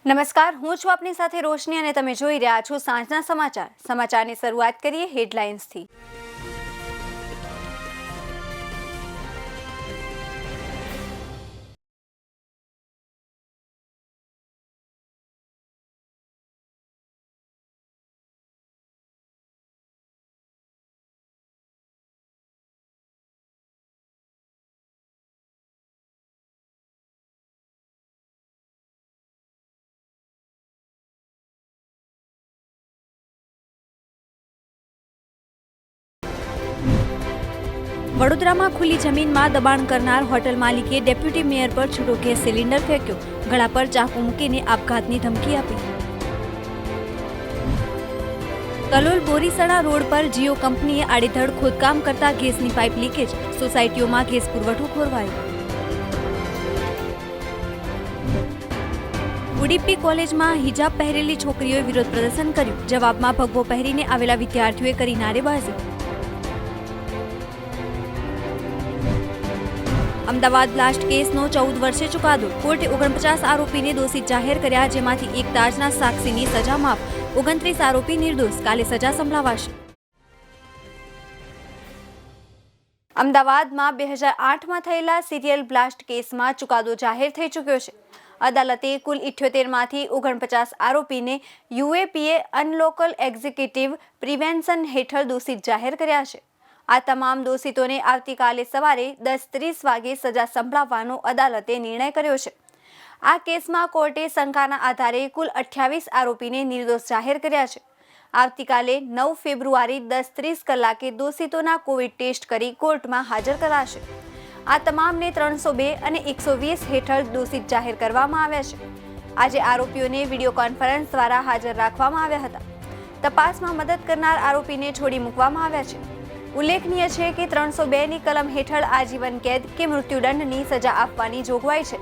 નમસ્કાર, હું છું આપની સાથે રોશની અને તમે જોઈ રહ્યા છો સાંજના સમાચાર. સમાચારની શરૂઆત કરીએ હેડલાઇન્સથી. વડોદરામાં ખુલ્લી જમીનમાં દબાણ કરનાર હોટલ માલિકે ડેપ્યુટી મેયર પર છૂટો ગેસ સિલિન્ડર ફેંક્યો. ગળા પર ચાકુ મૂકીને આપઘાતની ધમકી આપી. કલોલ બોરીસણા રોડ પર જીઓ કંપનીએ આડેધડ ખોદકામ કરતા ગેસની પાઇપ લીકેજ. સોસાયટીઓમાં ગેસ પુરવઠો ખોરવાયો. ઉડીપી કોલેજમાં હિજાબ પહેરેલી છોકરીઓએ વિરોધ પ્રદર્શન કર્યું. જવાબમાં ભગવો પહેરીને આવેલા વિદ્યાર્થીઓએ કરી નારેબાજી. અમદાવાદ બ્લાસ્ટ કેસનો 14 વર્ષે ચુકાદો. કોર્ટે 49 આરોપીને દોષિત જાહેર કર્યા, જેમાંથી એક તાજના સાક્ષીની સજા માફ. 29 આરોપી નિર્દોષ. કાલે સજા સંભળાવાશે. અમદાવાદમાં 2008માં થયેલા સિરિયલ બ્લાસ્ટ કેસમાં ચુકાદો જાહેર થઈ ચૂક્યો છે. અદાલતે કુલ 78માંથી 49 આરોપીને યુએપીએ અનલોકલ એક્ઝિક્યુટિવ પ્રિવેન્શન હેઠળ દોષિત જાહેર કર્યા છે. આ તમામ દોષિતોને આવતીકાલે સવારે 10:30 વાગે સજા સંભળાવવાનો અદાલતે નિર્ણય કર્યો છે. આ કેસમાં કોર્ટે શંકાના આધારે કુલ 28 આરોપીને નિર્દોષ જાહેર કર્યા છે. આવતીકાલે 9 ફેબ્રુઆરી 10:30 કલાકે દોષિતોના કોવિડ ટેસ્ટ કરી કોર્ટમાં હાજર કરાશે. આ તમામને 302 અને 120 હેઠળ દોષિત જાહેર કરવામાં આવ્યા છે. આજે આરોપીઓને વિડીયો કોન્ફરન્સ દ્વારા હાજર રાખવામાં આવ્યા હતા. તપાસમાં મદદ કરનાર આરોપીને છોડી મૂકવામાં આવ્યા છે. ઉલ્લેખનીય છે કે 302ની કલમ હેઠળ આજીવન કેદ કે મૃત્યુદંડની સજા આપવાની જોગવાઈ છે.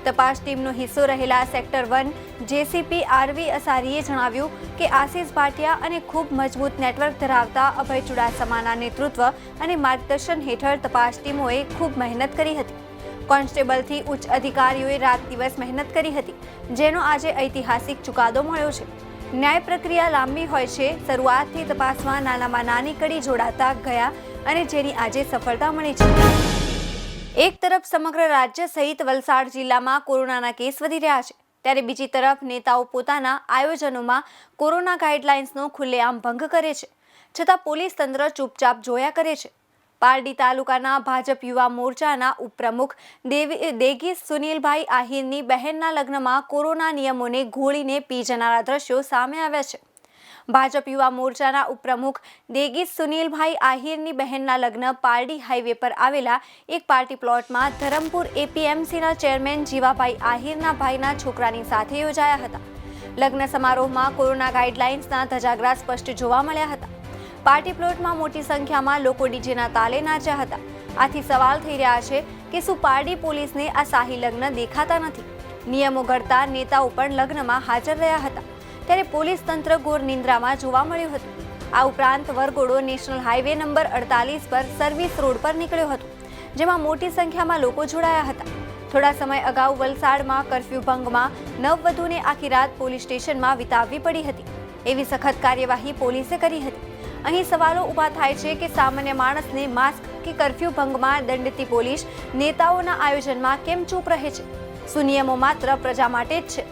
તપાસ ટીમનો હિસ્સો રહેલા સેક્ટર 1 જેસીપી આરવી અસારીએ જણાવ્યું કે આશિષ ભાટિયા અને ખૂબ મજબૂત નેટવર્ક ધરાવતા અભય ચુડાસમાના નેતૃત્વ અને માર્ગદર્શન હેઠળ તપાસ ટીમોએ ખૂબ મહેનત કરી હતી. કોન્સ્ટેબલથી ઉચ્ચ અધિકારીઓએ રાત દિવસ મહેનત કરી હતી, જેનો આજે ઐતિહાસિક ચુકાદો મળ્યો છે. ન્યાય પ્રક્રિયા લાંબી હોય છે. શરૂઆતથી તપાસમાં નાનામાં નાની કડી જોડાતા ગયા અને જેની આજે સફળતા મળી છે. એક તરફ સમગ્ર રાજ્ય સહિત વલસાડ જિલ્લામાં કોરોનાના કેસ વધી રહ્યા છે, ત્યારે બીજી તરફ નેતાઓ પોતાના આયોજનોમાં કોરોના ગાઈડલાઇન્સનો ખુલ્લેઆમ ભંગ કરે છે, છતાં પોલીસ તંત્ર ચૂપચાપ જોયા કરે છે. પારડી તાલુકાના ભાજપ યુવા મોરચાના ઉપપ્રમુખ દેગીસ સુનિલભાઈ આહિરની બહેનના લગ્નમાં કોરોના નિયમોને ઘોળીને પી જનારા દ્રશ્યો સામે આવ્યા છે. ભાજપ યુવા મોરચાના ઉપપ્રમુખ દેગીસ સુનિલભાઈ આહિરની બહેનના લગ્ન પારડી હાઈવે પર આવેલા એક પાર્ટી પ્લોટમાં ધરમપુર એપીએમસીના ચેરમેન જીવાભાઈ આહિરના ભાઈના છોકરાની સાથે યોજાયા હતા. લગ્ન સમારોહમાં કોરોના ગાઈડલાઇન્સના ધજાગરા સ્પષ્ટ જોવા મળ્યા હતા. પાર્ટી પ્લોટમાં મોટી સંખ્યામાં લોકો ડીજેના તાલે નાચ્યા હતા. આથી સવાલ થઈ રહ્યા છે કે શું પારડી પોલીસને આ શાહી લગ્ન દેખાતા નથી? નિયમો ઘડતા નેતાઓ પણ લગ્નમાં હાજર રહ્યા હતા, ત્યારે પોલીસ તંત્ર ઘોર નિંદ્રામાં જોવા મળ્યું હતું. આ ઉપરાંત વરઘોડો નેશનલ હાઈવે નંબર 48 પર સર્વિસ રોડ પર નીકળ્યો હતો, જેમાં મોટી સંખ્યામાં લોકો જોડાયા હતા. થોડા સમય અગાઉ વલસાડમાં કર્ફ્યુ ભંગમાં નવવધુને આખી રાત પોલીસ સ્ટેશનમાં વિતાવવી પડી હતી. એવી સખત કાર્યવાહી પોલીસે કરી હતી. અહીં સવાલો ઊભા થાય છે કે સામાન્ય માણસને માસ્ક કે કર્ફ્યુ ભંગમાં દંડતી પોલીસ નેતાઓના આયોજનમાં કેમ ચૂપ રહે છે? શું નિયમો માત્ર પ્રજા માટે જ છે,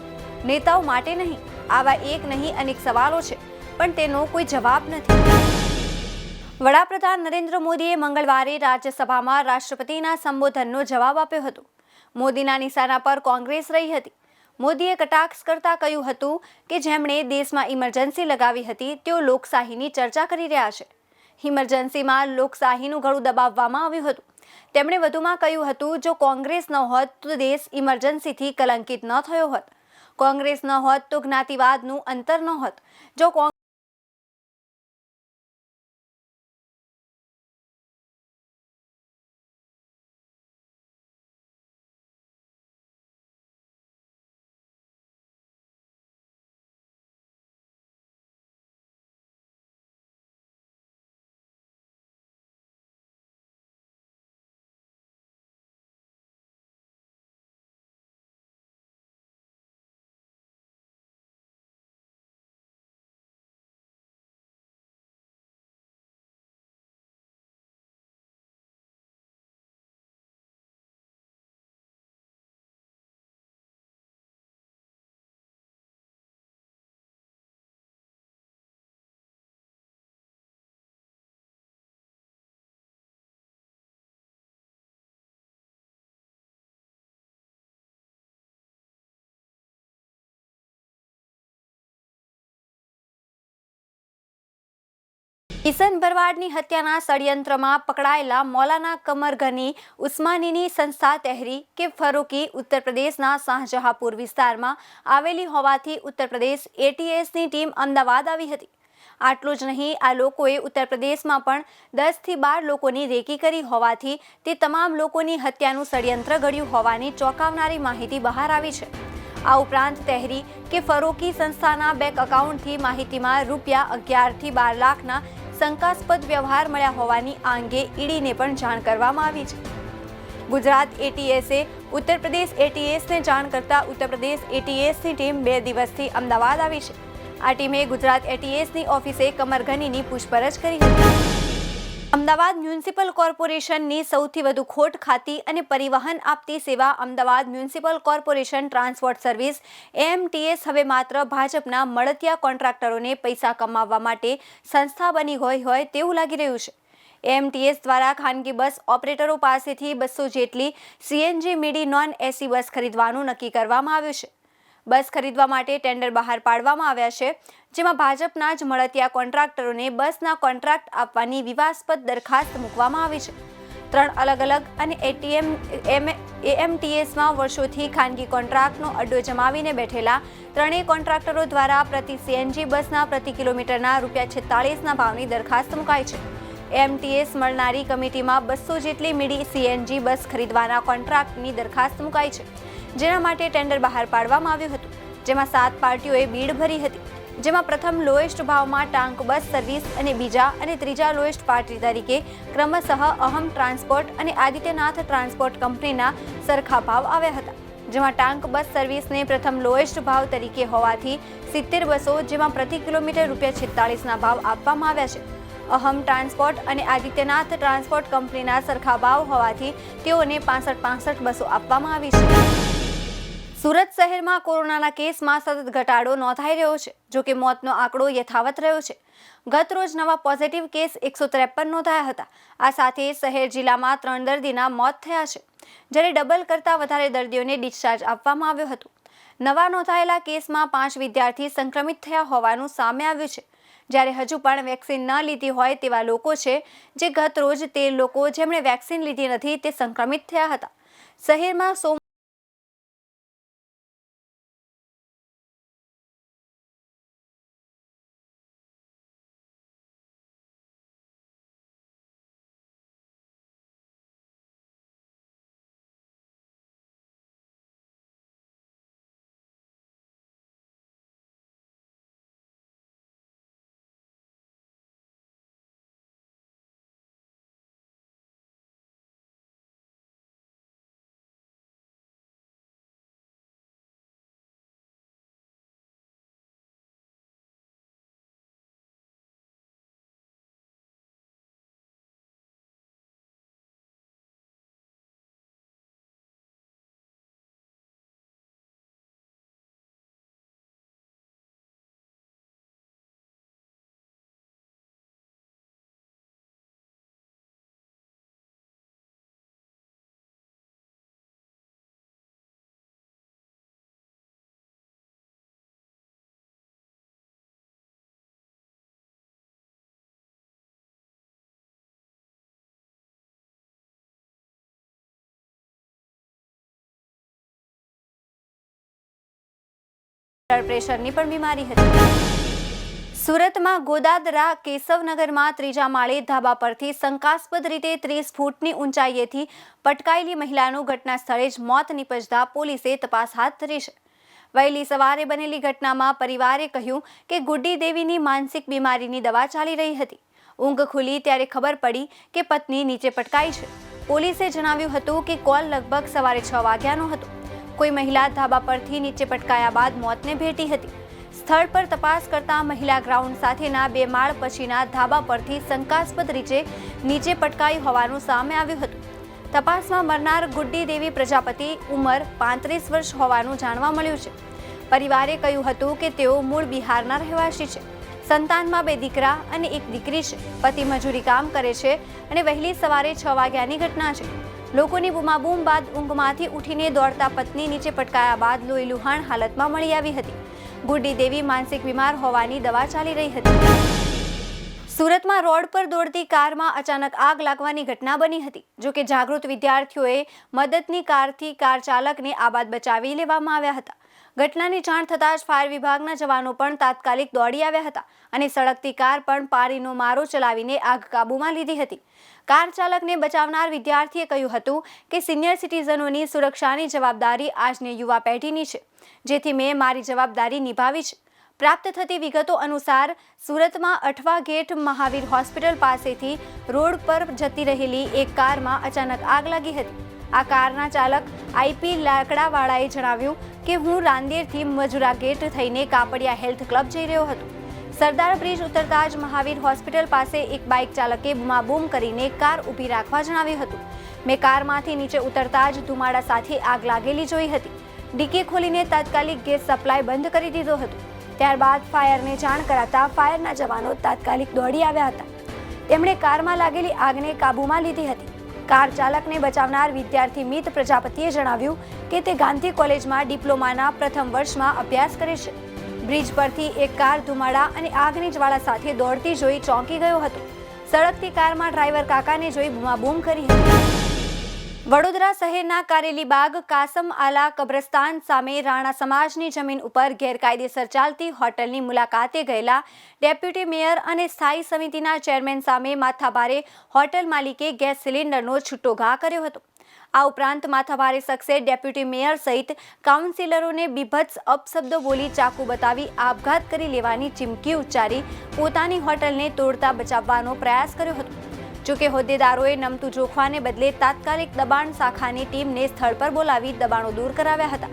નેતાઓ માટે નહીં? આવા એક નહીં અનેક સવાલો છે, પણ તેનો કોઈ જવાબ નથી. વડાપ્રધાન નરેન્દ્ર મોદીએ મંગળવારે રાજ્યસભામાં રાષ્ટ્રપતિના સંબોધનનો જવાબ આપ્યો હતો. મોદીના નિશાના પર કોંગ્રેસ રહી હતી. મોદીએ કટાક્ષ કરતા કહ્યું હતું કે જેમણે દેશમાં ઇમરજન્સી લગાવી હતી તેઓ લોકશાહીની ચર્ચા કરી રહ્યા છે. ઇમરજન્સીમાં લોકશાહીનું ગળું દબાવવામાં આવ્યું હતું. તેમણે વધુમાં કહ્યું હતું, જો કોંગ્રેસ ન હોત તો દેશ ઇમરજન્સીથી કલંકિત ન થયો હોત. કોંગ્રેસ ન હોત તો જ્ઞાતિવાદનું અંતર ન હોત. જો કિશન ભરવાડની હત્યાના ષડયંત્રમાં પકડાયેલા મૌલાના કમર ગની ઉસ્માનીની સંસ્થા તહેરી કે ફરૂકી ઉત્તર પ્રદેશના શાહજહાંપુર વિસ્તારમાં આવેલી હોવાથી ઉત્તર પ્રદેશ એટીએસની ટીમ અમદાવાદ આવી હતી. આટલું જ નહીં, આ લોકોએ ઉત્તર પ્રદેશમાં પણ 10 થી 12 લોકોની રેકી કરી હોવાથી તે તમામ લોકોની હત્યાનું ષડયંત્ર ઘડ્યું હોવાની ચોંકાવનારી માહિતી બહાર આવી છે. આ ઉપરાંત તહેરી કે ફરૂકી સંસ્થાના બેંક એકાઉન્ટથી માહિતીમાં રૂપિયા 11 થી 12 લાખના શંકાસ્પદ વ્યવહાર મળ્યા હોવાની આ અંગે ઈડીને પણ જાણ કરવામાં આવી છે. ગુજરાત એટીએસે ઉત્તર પ્રદેશ એટીએસને જાણ કરતા ઉત્તર પ્રદેશ એટીએસની ટીમ 2 દિવસથી અમદાવાદ આવી છે. આ ટીમે ગુજરાત એટીએસની ઓફિસે કમર ગનીની પૂછપરછ કરી હતી. અમદાવાદ મ્યુનિસિપલ કોર્પોરેશનની સૌથી વધુ ખોટ ખાતી અને પરિવહન આપતી સેવા Ahmedabad municipal corporation transport service AMTS હવે માત્ર ભાજપના મળતિયા કોન્ટ્રાક્ટરોને પૈસા કમાવવા માટે સંસ્થા બની ગઈ હોય તેવું લાગી રહ્યું છે. એએમટીએસ દ્વારા ખાનગી બસ ઓપરેટરો પાસેથી 200 જેટલી સીએનજી મીડી નોન એસી બસ ખરીદવાનું નક્કી કરવામાં આવ્યું છે. બસ ખરીદવા માટે ટેન્ડર બહાર પાડવામાં આવ્યા છે, જેમાં ભાજપના જ મળતિયા કોન્ટ્રાક્ટરોને બસના કોન્ટ્રાક્ટ આપવાની વિવાદાસ્પદ દરખાસ્ત મૂકવામાં આવી છે. 3 અલગ-અલગ અને એએમટીએસમાં વર્ષોથી ખાનગી કોન્ટ્રાક્ટનો અડ્ડો જમાવીને બેઠેલા 3 કોન્ટ્રાક્ટરો દ્વારા પ્રતિ સીએનજી બસના પ્રતિ કિલોમીટરના ₹46ના ભાવની દરખાસ્ત મુકાઈ છે. એએમટીએસ મળનારી કમિટીમાં 200 જેટલી મીડી સીએનજી બસ ખરીદવાના કોન્ટ્રાક્ટની દરખાસ્ત મુકાઈ છે, જેના માટે ટેન્ડર બહાર પાડવામાં આવ્યું હતું, જેમાં 7 પાર્ટીઓએ બીડ ભરી હતી. જેમાં પ્રથમ લોએસ્ટ ભાવમાં ટાંક બસ સર્વિસ અને બીજા અને ત્રીજા લોએસ્ટ પાર્ટી તરીકે ક્રમશઃ અહમ ટ્રાન્સપોર્ટ અને આદિત્યનાથ ટ્રાન્સપોર્ટ કંપનીના સરખા ભાવ આવ્યા હતા. જેમાં ટાંક બસ સર્વિસને પ્રથમ લોએસ્ટ ભાવ તરીકે હોવાથી 70 બસો, જેમાં પ્રતિ કિલોમીટર ₹46ના ભાવ આપવામાં આવ્યા છે. અહમ ટ્રાન્સપોર્ટ અને આદિત્યનાથ ટ્રાન્સપોર્ટ કંપનીના સરખા ભાવ હોવાથી તેઓને 65 બસો આપવામાં આવી છે. સુરત શહેરમાં કોરોનાના કેસમાં સતત ઘટાડો નોંધાઈ રહ્યો છે. જોકે મોતનો આંકડો યથાવત રહ્યો છે. ગત રોજ નવા પોઝિટિવ કેસ 153 નોંધાયા હતા. આ સાથે શહેર જિલ્લામાં 3 દર્દીના મોત થયા છે, જ્યારે ડબલ કરતાં વધારે દર્દીઓને ડિસ્ચાર્જ આપવામાં આવ્યો હતો. નવા નોંધાયેલા કેસમાં 5 વિદ્યાર્થી સંક્રમિત થયા હોવાનું સામે આવ્યું છે, જ્યારે હજુ પણ વેક્સિન ન લીધી હોય તેવા લોકો છે, જે ગત રોજ 13 લોકો જેમણે વેક્સિન લીધી નથી તે સંક્રમિત થયા હતા. શહેરમાં પ્રેશરની પણ બીમારી હતી. સુરતમાં ગોદાદરા કેશવનગરમાં 3જા માળે ધાબા પરથી શંકાસ્પદ રીતે 30 ફૂટની ઊંચાઈએથી પટકાયેલી મહિલાનું ઘટના સ્થળે જ મોત નીપજતા પોલીસે તપાસ હાથ ધરી છે. વહેલી સવારે બનેલી ઘટનામાં પરિવારે કહ્યું કે ગુડ્ડી દેવીની માનસિક બીમારીની દવા ચાલી રહી હતી. ઊંઘ ખુલી ત્યારે ખબર પડી કે પત્ની નીચે પટકાઈ છે. પોલીસે જણાવ્યું હતું કે કોલ લગભગ સવારે 6 વાગ્યાનો હતો. કોઈ મહિલા ધાબા પરથી નીચે પટકાયા બાદ મોતને ભેટી હતી. સ્થળ પર તપાસ કરતા મહિલા ગ્રાઉન્ડ સાથેના 2 માળ પછીના ધાબા પરથી શંકાસ્પદ રીતે નીચે પટકાઈ હોવાનું સામે આવ્યું હતું. તપાસમાં મરનાર ગુડ્ડી દેવી પ્રજાપતિ, ઉંમર 35 વર્ષ હોવાનું જાણવા મળ્યું છે. પરિવારે કહ્યું હતું કે તેઓ મૂળ બિહારના રહેવાસી છે. સંતાનમાં 2 દીકરા અને 1 દીકરી છે. પતિ મજૂરી કામ કરે છે અને વહેલી સવારે 6 વાગ્યાની ઘટના છે. લોકોની બૂમાબૂમ બાદ ઊંઘમાંથી ઉઠીને દોડતા પત્ની નીચે પટકાયા બાદ લોહીલુહાણ હાલતમાં મળી આવી હતી. ગુડ્ડી દેવી માનસિક બીમાર હોવાની દવા ચાલી રહી હતી. સુરતમાં રોડ પર દોડતી કારમાં અચાનક આગ લાગવાની ઘટના બની હતી. જોકે જાગૃત વિદ્યાર્થીઓએ મદદની કારથી કાર ચાલકને આબાદ બચાવી લેવામાં આવ્યા હતા. ઘટનાની જાણ થતાં જ ફાયર વિભાગના જવાનો પણ તાત્કાલિક દોડી આવ્યા હતા અને સળગતી કાર પણ પાણીનો મારો ચલાવીને આગ કાબૂમાં લીધી હતી. કાર ચાલકને બચાવનાર વિદ્યાર્થીએ કહ્યું હતું કે સિનિયર સિટીઝનોની સુરક્ષાની જવાબદારી આજની યુવા પેઢીની છે, જેથી મેં મારી જવાબદારી નિભાવી છે. પ્રાપ્ત થતી વિગતો અનુસાર સુરતમાં અઠવા ગેટ મહાવીર હોસ્પિટલ પાસેથી રોડ પર જતી રહેલી એક કારમાં અચાનક આગ લાગી હતી. આ કારના ચાલક આઈપી લાકડાવાળાએ જણાવ્યું કે હું રાંદેરથી મજુરા ગેટ થઈને કાપડિયા હેલ્થ ક્લબ જઈ રહ્યો હતો. સરદાર બ્રિજ ઉતરતા જ મહાવીર હોસ્પિટલ પાસે એક બાઇક ચાલકે બૂમાબૂમ કરીને કાર ઊભી રાખવા જણાવ્યું હતું. મેં કારમાંથી નીચે ઉતરતા જ ધુમાડા સાથે આગ લાગેલી જોઈ હતી. ડીકી ખોલીને તાત્કાલિક ગેસ સપ્લાય બંધ કરી દીધો હતો. ત્યારબાદ ફાયરને જાણ કરાતા ફાયરના જવાનો તાત્કાલિક દોડી આવ્યા હતા. તેમણે કારમાં લાગેલી આગને કાબૂમાં લીધી હતી. કાર ચાલકને બચાવનાર વિદ્યાર્થી મિત પ્રજાપતિએ જણાવ્યું કે તે ગાંધી કોલેજમાં ડિપ્લોમાના પ્રથમ વર્ષમાં અભ્યાસ કરે છે. બ્રિજ પરથી એક કાર ધુમાડા અને આગની જ્વાળા સાથે દોડતી જોઈ ચોંકી ગયો હતો. સળગતી કારમાં ડ્રાઈવર કાકાને જોઈ બૂમાબૂમ કરી હતી. વડોદરા શહેરના કારેલીબાગ કાસમ આલા કબ્રસ્તાન સામે રાણા સમાજની જમીન ઉપર ગેરકાયદેસર ચાલતી હોટલની મુલાકાતે ગયેલા ડેપ્યુટી મેયર અને સ્થાયી સમિતિના ચેરમેન સામે માથાભારે હોટલ માલિકે ગેસ સિલિન્ડરનો છૂટો ઘા કર્યો હતો. આ ઉપરાંત માથાભારે શખ્સે ડેપ્યુટી મેયર સહિત કાઉન્સિલરોને બીભત્સ અપશબ્દો બોલી ચાકુ બતાવી આપઘાત કરી લેવાની ચીમકી ઉચ્ચારી પોતાની હોટલને તોડતા બચાવવાનો પ્રયાસ કર્યો હતો. જોકે હોદ્દેદારોએ નમતું જોખવાને બદલે તાત્કાલિક દબાણ શાખાની ટીમને સ્થળ પર બોલાવી દબાણો દૂર કરાવ્યા હતા.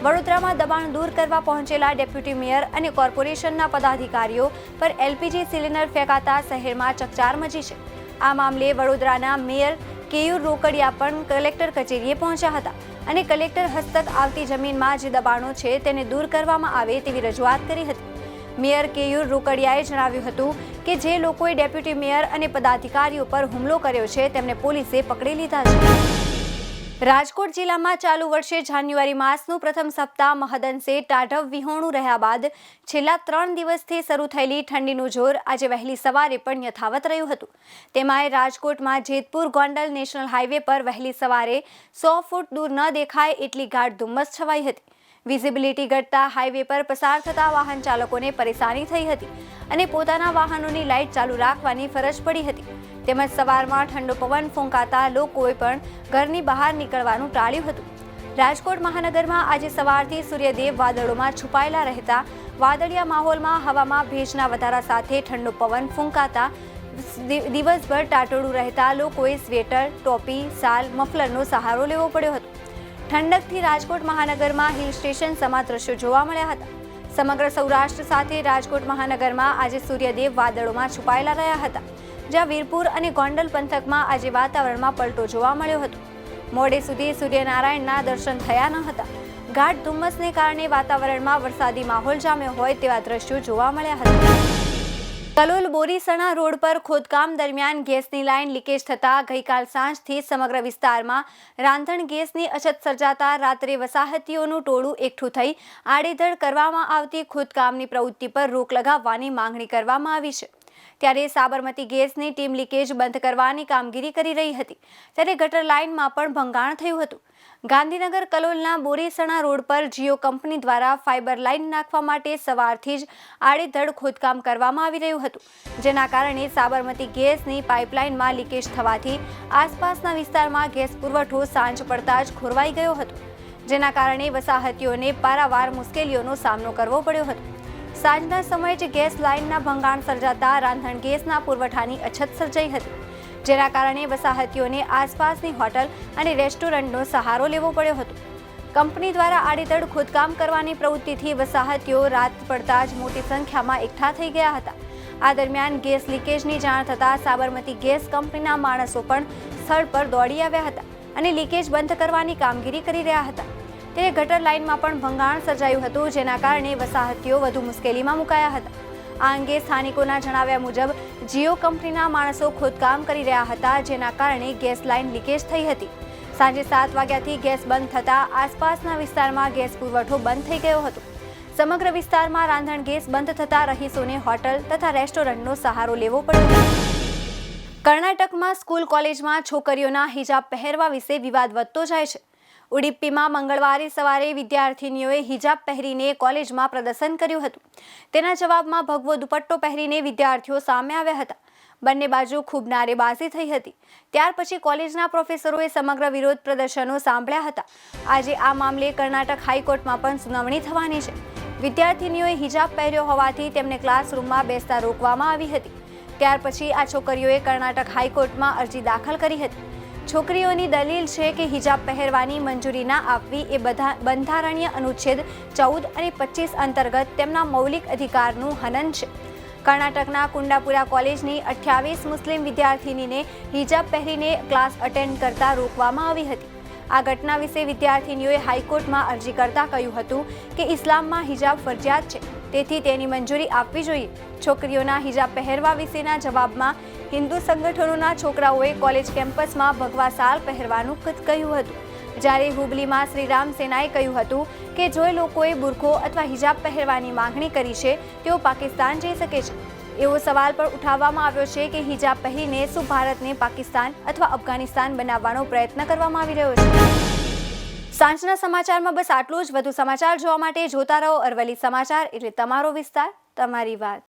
વડોદરામાં દબાણ દૂર કરવા પહોંચેલા ડેપ્યુટી મેયર અને કોર્પોરેશનના પદાધિકારીઓ પર એલપીજી સિલિન્ડર ફેંકાતા શહેરમાં ચકચાર મચી છે. આ મામલે વડોદરાના મેયર કેયુર રોકડિયા પણ કલેક્ટર કચેરીએ પહોંચ્યા હતા અને કલેક્ટર હસ્તક આવતી જમીનમાં જે દબાણો છે તેને દૂર કરવામાં આવે તેવી રજૂઆત કરી હતી. મેયર કેયુર રોકડિયાએ જણાવ્યું હતું કે જે લોકોએ ડેપ્યુટી મેયર અને પદાધિકારીઓ પર હુમલો કર્યો છે તેમને પોલીસે પકડી લીધા છે. રાજકોટ જિલ્લામાં ચાલુ વર્ષે જાન્યુઆરી માસનું પ્રથમ સપ્તાહ મહદઅંશે ટાઢવ વિહોણું રહ્યા બાદ છેલ્લા 3 દિવસથી શરૂ થયેલી ઠંડીનું જોર આજે વહેલી સવારે પણ યથાવત રહ્યું હતું. તેમાંય રાજકોટમાં જેતપુર ગોંડલ નેશનલ હાઈવે પર વહેલી સવારે 100 ફૂટ દૂર ન દેખાય એટલી ગાઢ ધુમ્મસ છવાઈ હતી. વિઝિબિલિટી ઘટતા હાઈવે પર પસાર થતા વાહન ચાલકોને પરેશાની થઈ હતી અને પોતાના વાહનોની લાઇટ ચાલુ રાખવાની ફરજ પડી હતી. તેમજ સવારમાં ઠંડો પવન ફૂંકાતા લોકોએ પણ ઘરની બહાર નીકળવાનું ટાળ્યું હતું. રાજકોટ મહાનગરમાં આજે સવારથી સૂર્યદેવ વાદળોમાં છુપાયેલા રહેતા વાદળિયા માહોલમાં હવામાં ભેજના વધારા સાથે ઠંડો પવન ફૂંકાતા દિવસભર ટાટોળું રહેતા લોકોએ સ્વેટર, ટોપી, શાલ, મફલરનો સહારો લેવો પડ્યો હતો. ઠંડકથી રાજકોટ મહાનગરમાં હિલ સ્ટેશન સમા દ્રશ્યો જોવા મળ્યા હતા. સમગ્ર સૌરાષ્ટ્ર સાથે રાજકોટ મહાનગરમાં આજે સૂર્યદેવ વાદળોમાં છુપાયેલા રહ્યા હતા. જ્યાં વીરપુર અને ગોંડલ પંથકમાં આજે વાતાવરણમાં પલટો જોવા મળ્યો હતો. મોડે સુધી સૂર્યનારાયણના દર્શન થયા ન હતા. ગાઢ ધુમ્મસને કારણે વાતાવરણમાં વરસાદી માહોલ જામ્યો હોય તેવા દ્રશ્યો જોવા મળ્યા હતા. કલોલ બોરીસણા રોડ પર ખોદકામ દરમિયાન ગેસની લાઇન લીકેજ થતા ગઈકાલ સાંજથી સમગ્ર વિસ્તારમાં રાંધણ ગેસની અછત સર્જાતા રાત્રે વસાહતીઓનું ટોળું એકઠું થઈ આડેધડ કરવામાં આવતી ખોદકામની પ્રવૃત્તિ પર રોક લગાવવાની માંગણી કરવામાં આવી છે. ત્યારે સાબરમતી ગેસની ટીમ લીકેજ બંધ કરવાની કામગીરી કરી રહી હતી, ત્યારે ગટર લાઇનમાં પણ ભંગાણ થયું હતું. ગાંધીનગર કલોલના બોરીસણા રોડ પર જીઓ કંપની દ્વારા ફાઇબર લાઇન નાખવા માટે સવારથી જ આડેધડ ખોદકામ કરવામાં આવી રહ્યું હતું, જેના કારણે સાબરમતી ગેસની પાઇપલાઇનમાં લીકેજ થવાથી આસપાસના વિસ્તારમાં ગેસ પુરવઠો સાંજ પડતા જ ખોરવાઈ ગયો હતો, જેના કારણે વસાહતીઓને પારાવાર મુશ્કેલીઓનો સામનો કરવો પડ્યો હતો. સાંજના સમયે જ ગેસ લાઇનના ભંગાણ સર્જાતા રાંધણ ગેસના પુરવઠાની અછત સર્જાઈ હતી, જેના કારણે વસાહતીઓને આસપાસની હોટલ અને રેસ્ટોરન્ટનો સહારો લેવો પડ્યો હતો. કંપની દ્વારા આડેધડ ખોદકામ કરવાની પ્રવૃત્તિથી વસાહતીઓ રાત પડતા જ મોટી સંખ્યામાં એકઠા થઈ ગયા હતા. આ દરમિયાન ગેસ લીકેજની જાણ થતાં સાબરમતી ગેસ કંપનીના માણસો પણ સ્થળ પર દોડી આવ્યા હતા અને લીકેજ બંધ કરવાની કામગીરી કરી રહ્યા હતા. ત્યારે ગટર લાઇનમાં પણ ભંગાણ સર્જાયું હતું, જેના કારણે વસાહતીઓ વધુ મુશ્કેલીમાં મુકાયા હતા. આ અંગે સ્થાનિકોના જણાવ્યા મુજબ જીઓ કંપનીના માણસો ખોદકામ કરી રહ્યા હતા, જેના કારણે ગેસ લાઇન લીકેજ થઈ હતી. સાંજે 7 વાગ્યાથી ગેસ બંધ થતાં આસપાસના વિસ્તારમાં ગેસ પુરવઠો બંધ થઈ ગયો હતો. સમગ્ર વિસ્તારમાં રાંધણ ગેસ બંધ થતા રહીશોને હોટલ તથા રેસ્ટોરન્ટનો સહારો લેવો પડ્યો. કર્ણાટકમાં સ્કૂલ કોલેજમાં છોકરીઓના હિજાબ પહેરવા વિશે વિવાદ વધતો જાય છે. ઉડુપીમાં મંગળવારે સવારે વિદ્યાર્થીનીઓએ હિજાબ પહેરીને કોલેજમાં પ્રદર્શન કર્યું હતું. તેના જવાબમાં ભગવો દુપટ્ટો પહેરીને વિદ્યાર્થીઓ સામે આવ્યા હતા. બંને બાજુ ખૂબ નારેબાજી થઈ હતી. ત્યાર પછી કોલેજના પ્રોફેસરોએ સમગ્ર વિરોધ પ્રદર્શનો સાંભળ્યા હતા. આજે આ મામલે કર્ણાટક હાઈકોર્ટમાં પણ સુનાવણી થવાની છે. વિદ્યાર્થીનીઓએ હિજાબ પહેર્યો હોવાથી તેમને ક્લાસરૂમમાં બેસતા રોકવામાં આવી હતી. ત્યાર પછી આ છોકરીઓએ કર્ણાટક હાઈકોર્ટમાં અરજી દાખલ કરી હતી. છોકરીઓની દલીલ છે કે હિજાબ પહેરવાની મંજૂરી ના આપવી એ બંધારણીય અનુચ્છેદ 14 અને 25 અંતર્ગત તેમના મૌલિક અધિકારનું હનન છે. કર્ણાટકના કુંડાપુરા કોલેજની 28 મુસ્લિમ વિદ્યાર્થીનીને હિજાબ પહેરીને ક્લાસ અટેન્ડ કરતા રોકવામાં આવી હતી. આ ઘટના વિશે વિદ્યાર્થીનીઓએ હાઈકોર્ટમાં અરજી કરતા કહ્યું હતું કે ઇસ્લામમાં હિજાબ ફરજિયાત છે, તેથી તેની મંજૂરી આપવી જોઈએ. છોકરીઓના હિજાબ પહેરવા વિશેના જવાબમાં હિન્દુ સંગઠનોના છોકરાઓએ કોલેજ કેમ્પસમાં ભગવા શાલ પહેરવાનું કહ્યું હતું. જ્યારે હુબલીમાં શ્રીરામ સેનાએ કહ્યું હતું કે જે લોકોએ બુરખો અથવા હિજાબ પહેરવાની માંગણી કરી છે તેઓ પાકિસ્તાન જઈ શકે છે. એવો સવાલ પણ ઉઠાવવામાં આવ્યો છે કે હિજાબ પહેરીને શું ભારતને પાકિસ્તાન અથવા અફઘાનિસ્તાન બનાવવાનો પ્રયત્ન કરવામાં આવી રહ્યો છે. સાંજના સમાચારમાં બસ આટલું જ. વધુ સમાચાર જોવા માટે જોતા રહો અરવલ્લી સમાચાર, એટલે તમારો વિસ્તાર, તમારી વાત.